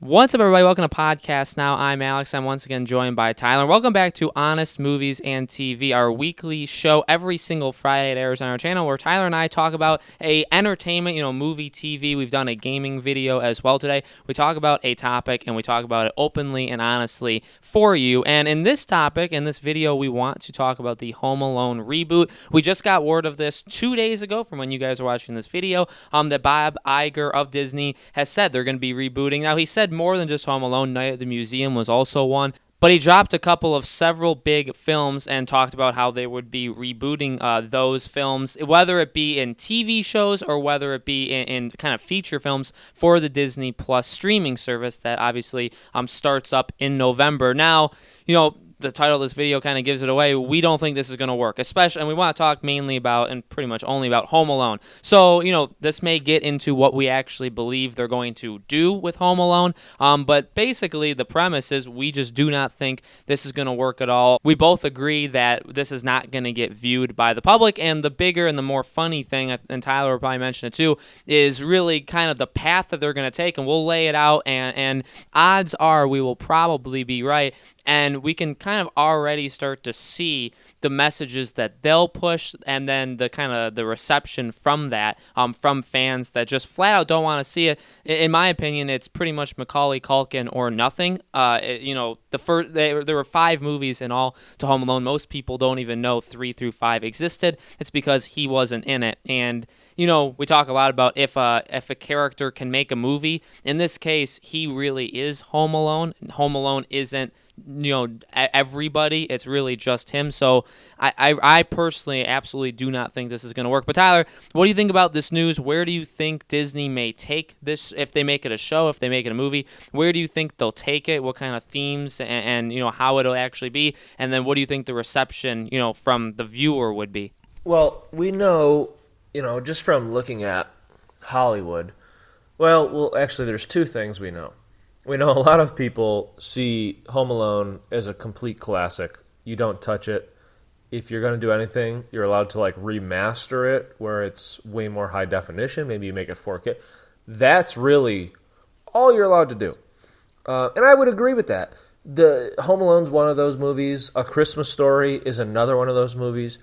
What's up, everybody? Welcome to Podcast Now. I'm Alex. I'm once again joined by Tyler. Welcome back to Honest Movies and TV, our weekly show every single Friday. It airs on our channel where Tyler and I talk about a entertainment, movie, TV. We've done a gaming video as well today. We talk about a topic and we talk about it openly and honestly for you. And in this topic, in this video, we want to talk about the Home Alone reboot. We just got word of this 2 days ago from when you guys are watching this video, that Bob Iger of Disney has said they're going to be rebooting. Now, he said more than just Home Alone. Night at the Museum was also one. But he dropped a couple of several big films and talked about how they would be rebooting those films, whether it be in TV shows or whether it be in kind of feature films for the Disney Plus streaming service that obviously starts up in November. Now, the title of this video kind of gives it away. We don't think this is going to work, and we want to talk mainly about and pretty much only about Home Alone. So, this may get into what we actually believe they're going to do with Home Alone, but basically the premise is we just do not think this is going to work at all. We both agree that this is not going to get viewed by the public, and the bigger and the more funny thing, and Tyler will probably mention it too, is really kind of the path that they're going to take, and we'll lay it out, and odds are we will probably be right. And we can kind of already start to see the messages that they'll push, and then the kind of the reception from that, from fans that just flat out don't want to see it. In my opinion, it's pretty much Macaulay Culkin or nothing. There were 5 movies in all to Home Alone. Most people don't even know 3 through 5 existed. It's because he wasn't in it. And we talk a lot about if a character can make a movie. In this case, he really is Home Alone. Home Alone isn't everybody. It's really just him. So I personally absolutely do not think this is going to work. But Tyler, what do you think about this news? Where do you think Disney may take this? If they make it a show, if they make it a movie, where do you think they'll take it? What kind of themes and how it'll actually be? And then what do you think the reception, from the viewer would be? Well, we know, just from looking at Hollywood, well, actually there's 2 things we know. We know a lot of people see Home Alone as a complete classic. You don't touch it. If you're going to do anything, you're allowed to remaster it where it's way more high definition. Maybe you make it 4K. That's really all you're allowed to do. And I would agree with that. The Home Alone's one of those movies. A Christmas Story is another one of those movies.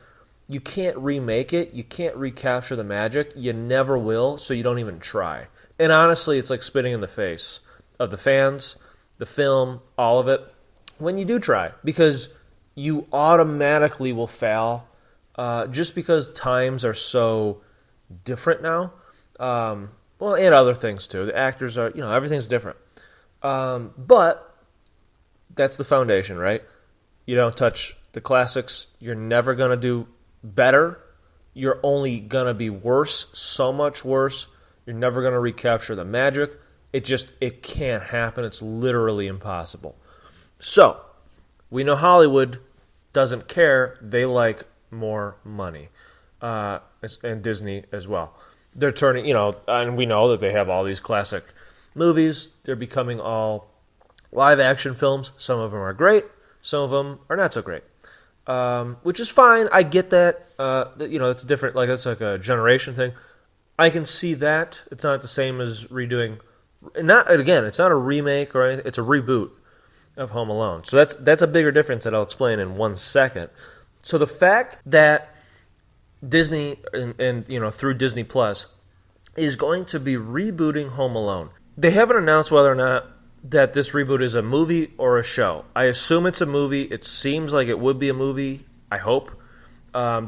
You can't remake it. You can't recapture the magic. You never will, so you don't even try. And honestly, it's like spitting in the face of the fans, the film, all of it, when you do try, because you automatically will fail just because times are so different now. Well, and other things too. The actors are, everything's different. But that's the foundation, right? You don't touch the classics. You're never going to do better. You're only going to be worse, so much worse. You're never going to recapture the magic. It can't happen. It's literally impossible. So, we know Hollywood doesn't care. They like more money. And Disney as well. They're turning, and we know that they have all these classic movies. They're becoming all live action films. Some of them are great. Some of them are not so great. Which is fine. I get that. It's different. It's like a generation thing. I can see that. It's not the same as redoing. It's not a remake or anything. It's a reboot of Home Alone. So that's a bigger difference that I'll explain in 1 second. So the fact that Disney and through Disney Plus is going to be rebooting Home Alone. They haven't announced whether or not that this reboot is a movie or a show. I assume it's a movie. It seems like it would be a movie, I hope.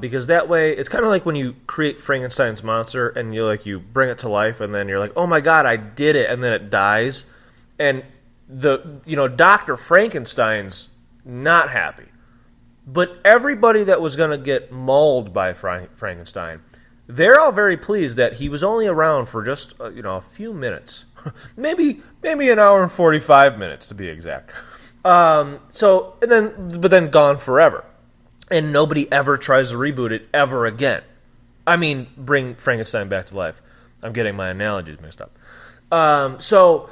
Because that way, it's kind of like when you create Frankenstein's monster and you bring it to life and then you're like, oh my God, I did it, and then it dies. And Dr. Frankenstein's not happy. But everybody that was going to get mauled by Frankenstein, they're all very pleased that he was only around for just, a few minutes. maybe an hour and 45 minutes to be exact. But then gone forever. And nobody ever tries to reboot it ever again. I mean, bring Frankenstein back to life. I'm getting my analogies mixed up. That's why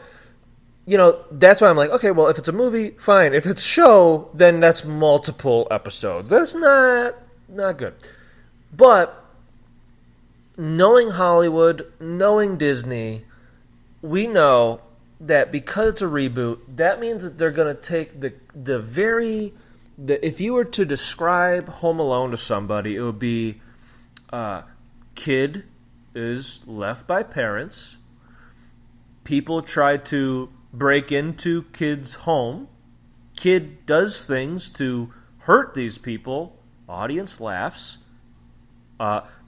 I'm like, okay, well, if it's a movie, fine. If it's a show, then that's multiple episodes. That's not good. But knowing Hollywood, knowing Disney, we know that because it's a reboot, that means that they're going to take if you were to describe Home Alone to somebody, it would be kid is left by parents. People try to break into kid's home. Kid does things to hurt these people. Audience laughs.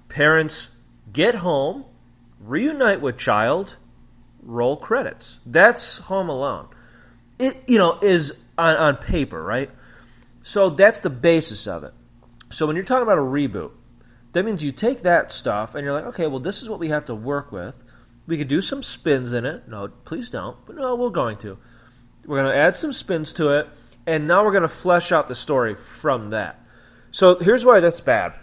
Parents get home, reunite with child, roll credits. That's Home Alone. It is on paper, right? So that's the basis of it. So when you're talking about a reboot, that means you take that stuff and you're like, okay, well, this is what we have to work with. We could do some spins in it. No, please don't. But no, we're going to. We're going to add some spins to it, and now we're going to flesh out the story from that. So here's why that's bad.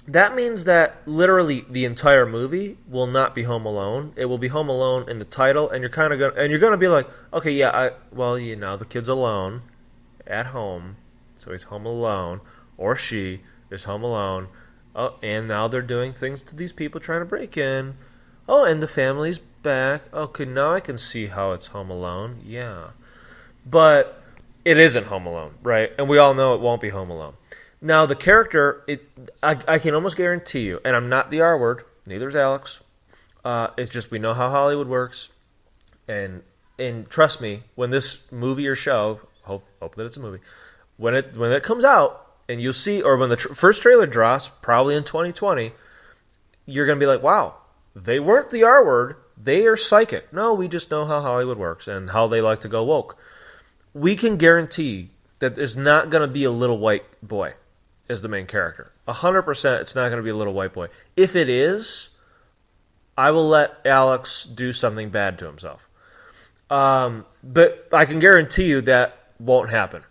That means that literally the entire movie will not be Home Alone. It will be Home Alone in the title, and you're going to be like, okay, yeah, the kid's alone at home, so he's home alone, or she is home alone. Oh, and now they're doing things to these people trying to break in. Oh, and the family's back. Okay, now I can see how it's Home Alone. Yeah. But it isn't Home Alone, right? And we all know it won't be Home Alone. Now, the character, I can almost guarantee you, and I'm not the R word, neither is Alex. It's just we know how Hollywood works. And trust me, when this movie or show, hope that it's a movie, when it comes out, and you'll see, or when the first trailer drops, probably in 2020, you're going to be like, wow, they weren't the R word. They are psychic. No, we just know how Hollywood works and how they like to go woke. We can guarantee that there's not going to be a little white boy as the main character. 100% it's not going to be a little white boy. If it is, I will let Alex do something bad to himself. But I can guarantee you that won't happen.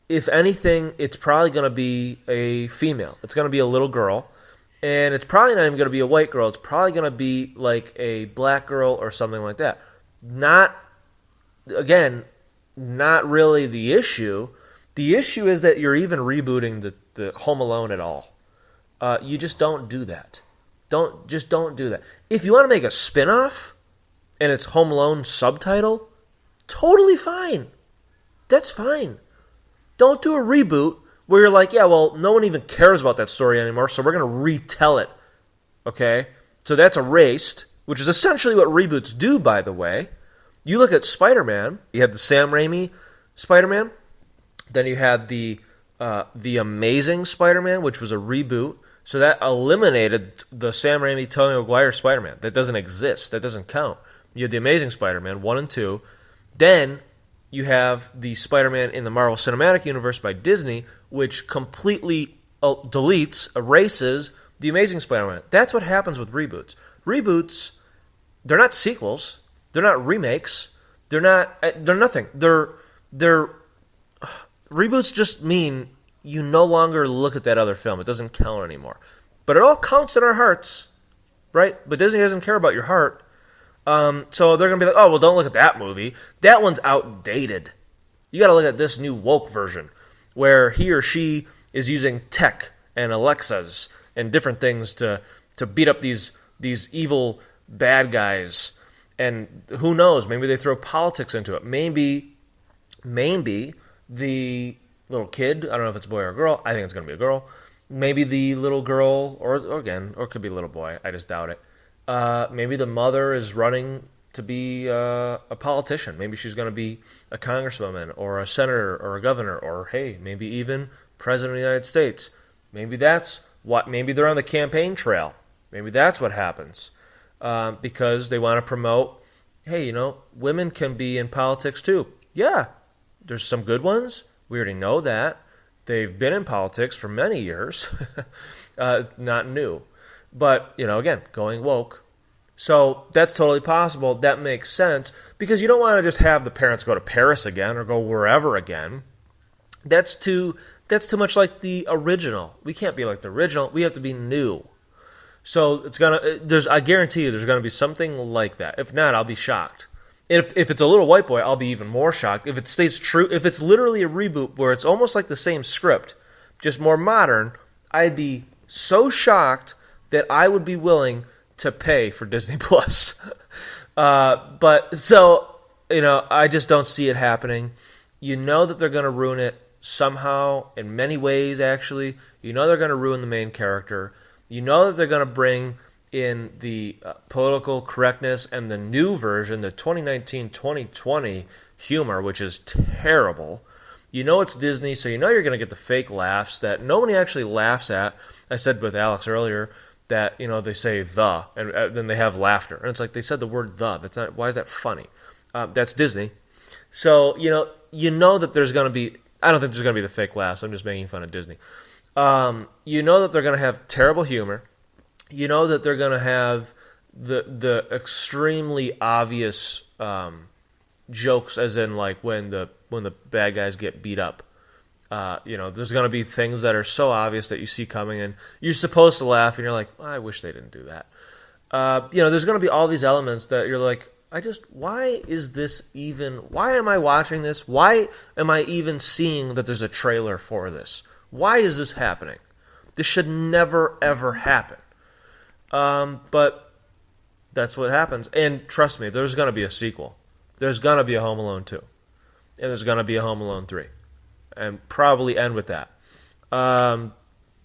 If anything, it's probably going to be a female. It's going to be a little girl. And it's probably not even going to be a white girl. It's probably going to be like a black girl or something like that. Not really the issue. The issue is that you're even rebooting the Home Alone at all. You just don't do that. Don't do that. If you want to make a spin-off and it's Home Alone subtitle, totally fine. That's fine. Don't do a reboot where you're like, yeah, well, no one even cares about that story anymore, so we're going to retell it. Okay? So that's erased, which is essentially what reboots do, by the way. You look at Spider-Man, you had the Sam Raimi Spider-Man, then you had the Amazing Spider-Man, which was a reboot, so that eliminated the Sam Raimi, Tobey Maguire Spider-Man. That doesn't exist. That doesn't count. You had the Amazing Spider-Man, 1 and 2. Then you have the Spider-Man in the Marvel Cinematic Universe by Disney, which completely erases the Amazing Spider-Man. That's what happens with reboots. Reboots, they're not sequels. They're not remakes. They're nothing. Reboots just mean you no longer look at that other film. It doesn't count anymore. But it all counts in our hearts, right? But Disney doesn't care about your heart. So they're going to be like, oh, well, don't look at that movie. That one's outdated. You got to look at this new woke version where he or she is using tech and Alexas and different things to beat up these evil bad guys. And who knows? Maybe they throw politics into it. Maybe the little kid, I don't know if it's a boy or a girl. I think it's going to be a girl. Maybe the little girl, or it could be a little boy. I just doubt it. Maybe the mother is running to be a politician. Maybe she's going to be a congresswoman or a senator or a governor or, hey, maybe even president of the United States. Maybe that's what. Maybe they're on the campaign trail. Maybe that's what happens because they want to promote, hey, women can be in politics too. Yeah, there's some good ones. We already know that. They've been in politics for many years. Not new. But, again, going woke. So that's totally possible. That makes sense because you don't want to just have the parents go to Paris again or go wherever again. That's too much like the original. We can't be like the original. We have to be new. So I guarantee you there's gonna be something like that. If not, I'll be shocked. If it's a little white boy, I'll be even more shocked. If it stays true, if it's literally a reboot where it's almost like the same script, just more modern, I'd be so shocked that I would be willing to pay for Disney Plus. But so I just don't see it happening. You know that they're going to ruin it somehow, in many ways, actually. You know they're going to ruin the main character. You know that they're going to bring in the political correctness and the new version, the 2019-2020 humor, which is terrible. You know it's Disney, so you know you're going to get the fake laughs that nobody actually laughs at. I said with Alex earlier that, they say the, and then they have laughter. And it's like they said the word the. That's not. Why is that funny? That's Disney. So, you know that there's going to be, I don't think there's going to be the fake laughs. I'm just making fun of Disney. You know that they're going to have terrible humor. You know that they're going to have the extremely obvious jokes, as in like when the bad guys get beat up. There's going to be things that are so obvious that you see coming, and you're supposed to laugh, and you're like, I wish they didn't do that. There's going to be all these elements that you're like, why is this even, why am I watching this? Why am I even seeing that there's a trailer for this? Why is this happening? This should never, ever happen. But that's what happens. And trust me, there's going to be a sequel. There's going to be a Home Alone 2. And there's going to be a Home Alone 3. And probably end with that.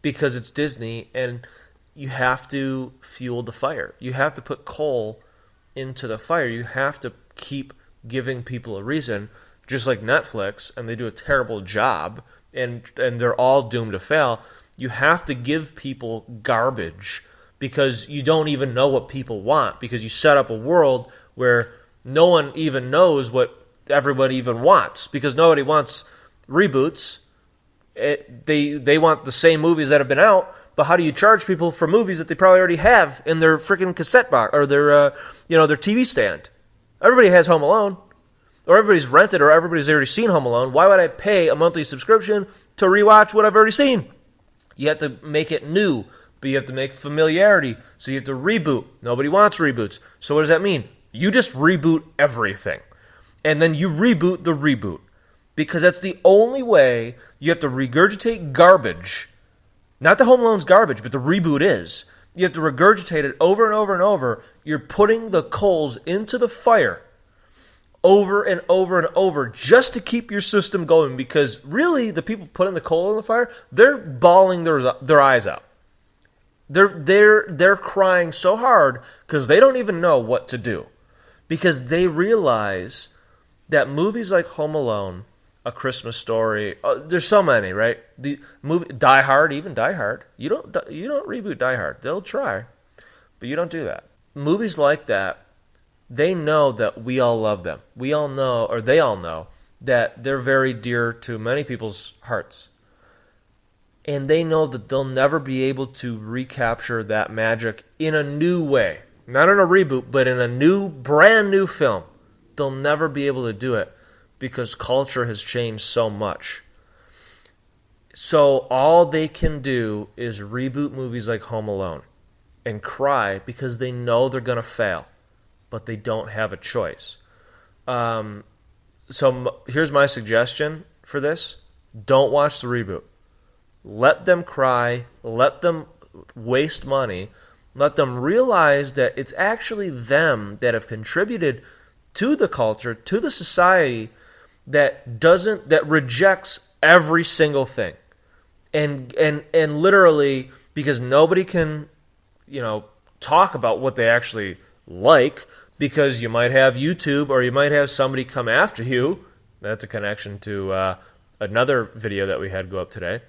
Because it's Disney, and you have to fuel the fire. You have to put coal into the fire. You have to keep giving people a reason, just like Netflix, and they do a terrible job, and they're all doomed to fail. You have to give people garbage because you don't even know what people want, because you set up a world where no one even knows what everybody even wants, because nobody wants reboots. They want the same movies that have been out, but how do you charge people for movies that they probably already have in their freaking cassette box or their TV stand? Everybody has Home Alone, or everybody's rented, or everybody's already seen Home Alone. Why would I pay a monthly subscription to rewatch what I've already seen? You have to make it new, but you have to make familiarity, so you have to reboot. Nobody wants reboots. So what does that mean? You just reboot everything, and then you reboot the reboot, because that's the only way. You have to regurgitate garbage. Not the Home Alone's garbage, but the reboot is. You have to regurgitate it over and over and over. You're putting the coals into the fire over and over and over just to keep your system going, because really the people putting the coal in the fire, they're bawling their eyes out. They're crying so hard because they don't even know what to do, because they realize that movies like Home Alone, A Christmas Story, there's so many, right? The movie Die Hard, even Die Hard. You don't reboot Die Hard. They'll try, but you don't do that. Movies like that, they know that we all love them. We all know, or they all know, that they're very dear to many people's hearts. And they know that they'll never be able to recapture that magic in a new way. Not in a reboot, but in a brand new film. They'll never be able to do it because culture has changed so much. So all they can do is reboot movies like Home Alone and cry because they know they're going to fail, but they don't have a choice. So here's my suggestion for this. Don't watch the reboot. Let them cry. Let them waste money. Let them realize that it's actually them that have contributed to the culture, to the society that rejects every single thing. And literally, because nobody can, talk about what they actually like, because you might have YouTube, or you might have somebody come after you. That's a connection to another video that we had go up today.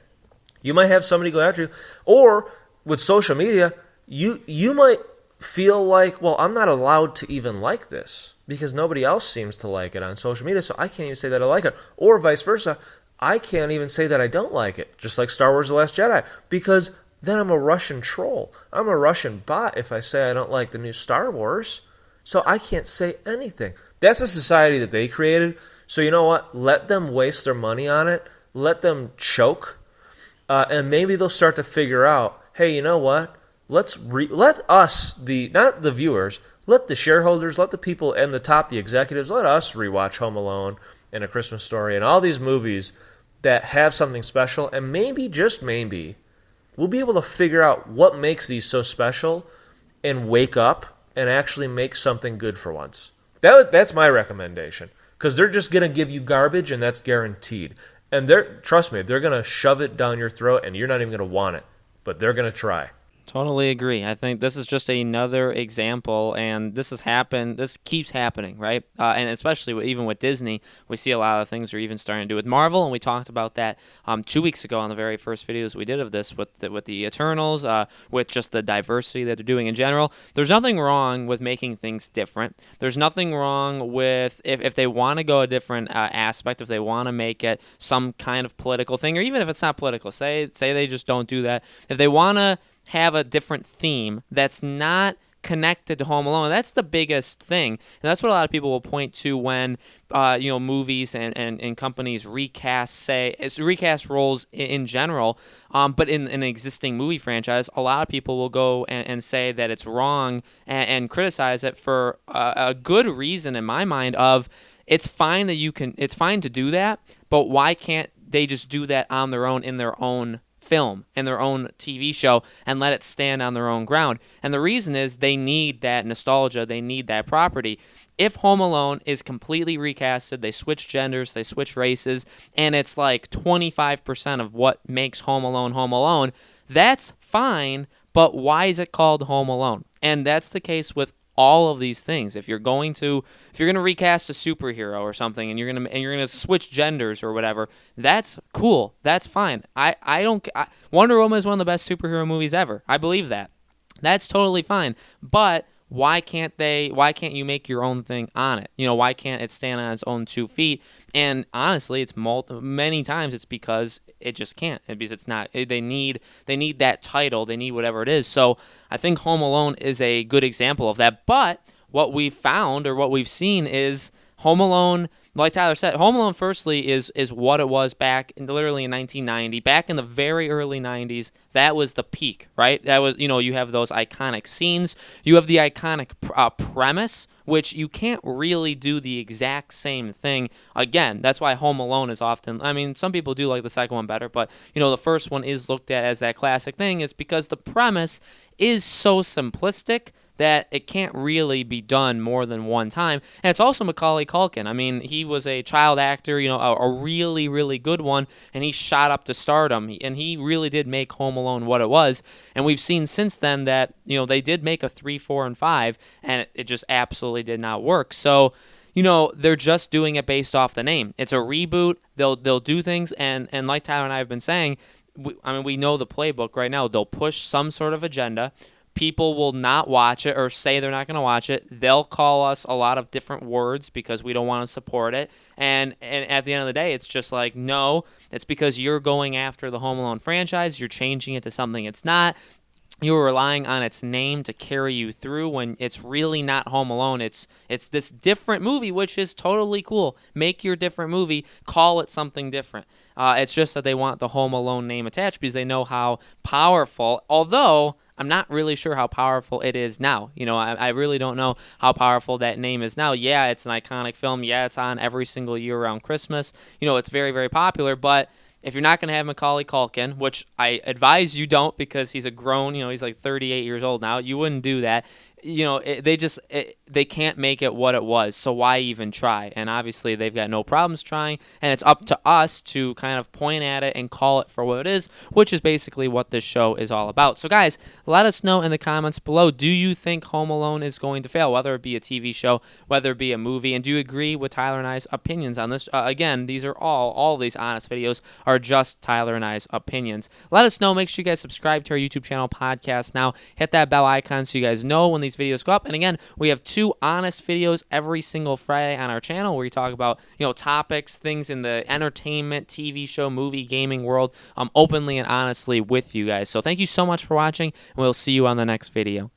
You might have somebody go after you, or with social media, you might feel like, well, I'm not allowed to even like this because nobody else seems to like it on social media, so I can't even say that I like it. Or vice versa, I can't even say that I don't like it, just like Star Wars The Last Jedi, because then I'm a Russian troll. I'm a Russian bot if I say I don't like the new Star Wars, so I can't say anything. That's a society that they created, so you know what? Let them waste their money on it. Let them choke. And maybe they'll start to figure out, hey, you know what? Let us, not the viewers, let the shareholders, let the people and the executives, let us rewatch Home Alone and A Christmas Story and all these movies that have something special. And maybe, just maybe, we'll be able to figure out what makes these so special and wake up and actually make something good for once. That's my recommendation, because they're just going to give you garbage, and that's guaranteed. And trust me, they're going to shove it down your throat, and you're not even going to want it, but they're going to try. Totally agree. I think this is just another example, and this keeps happening, right? And especially even with Disney, we see a lot of things are even starting to do with Marvel, and we talked about that 2 weeks ago on the very first videos we did of this with the Eternals, with just the diversity that they're doing in general. There's nothing wrong with making things different. There's nothing wrong with if they want to go a different aspect, if they want to make it some kind of political thing, or even if it's not political. Say they just don't do that. If they want to have a different theme that's not connected to Home Alone. That's the biggest thing, and that's what a lot of people will point to when movies and companies recast roles in general. But in an existing movie franchise, a lot of people will go and say that it's wrong and criticize it for a good reason in my mind. Of it's fine to do that, but why can't they just do that on their own in their own film and their own TV show and let it stand on their own ground? And the reason is they need that nostalgia, they need that property. If Home Alone is completely recasted, they switch genders, they switch races, and it's like 25% of what makes Home Alone, that's fine, but why is it called Home Alone? And that's the case with all of these things. If you're going to recast a superhero or something, and you're gonna switch genders or whatever, that's cool. That's fine. Wonder Woman is one of the best superhero movies ever. I believe that. That's totally fine. But why can't you make your own thing on it? Why can't it stand on its own 2 feet? And honestly, it's many times it's because it just can't. Because it's not. They need that title. They need whatever it is. So I think Home Alone is a good example of that. But what we've found or what we've seen is Home Alone, like Tyler said, Home Alone firstly is what it was back literally in 1990, back in the very early 90s. That was the peak, right? That was, you have those iconic scenes. You have the iconic premise, which you can't really do the exact same thing again. That's why Home Alone is often, some people do like the second one better, but, the first one is looked at as that classic thing. Is because the premise is so simplistic that it can't really be done more than one time. And it's also Macaulay Culkin. He was a child actor, a really, really good one, and he shot up to stardom, and he really did make Home Alone what it was. And we've seen since then that, they did make a 3, 4, and 5, and it just absolutely did not work. So, they're just doing it based off the name. It's a reboot. They'll do things, and like Tyler and I have been saying, we know the playbook right now. They'll push some sort of agenda. People will not watch it or say they're not going to watch it. They'll call us a lot of different words because we don't want to support it. And at the end of the day, it's just like, no, it's because you're going after the Home Alone franchise. You're changing it to something it's not. You're relying on its name to carry you through when it's really not Home Alone. It's this different movie, which is totally cool. Make your different movie. Call it something different. It's just that they want the Home Alone name attached because they know how powerful, although I'm not really sure how powerful it is now. I really don't know how powerful that name is now. Yeah, it's an iconic film. Yeah, it's on every single year around Christmas. It's very, very popular, but if you're not going to have Macaulay Culkin, which I advise you don't because he's a grown, he's like 38 years old now, you wouldn't do that. They can't make it what it was, so why even try? And obviously they've got no problems trying, and it's up to us to kind of point at it and call it for what it is, which is basically what this show is all about. So guys, let us know in the comments below, do you think Home Alone is going to fail, whether it be a TV show, whether it be a movie, and do you agree with Tyler and I's opinions on this? Again, these are all these honest videos are just Tyler and I's opinions. Let us know. Make sure you guys subscribe to our YouTube channel, Podcast Now. Hit that bell icon so you guys know when these videos go up. And again, we have 2 honest videos every single Friday on our channel where we talk about topics, things in the entertainment, TV show, movie, gaming world, openly and honestly with you guys. So thank you so much for watching, and we'll see you on the next video.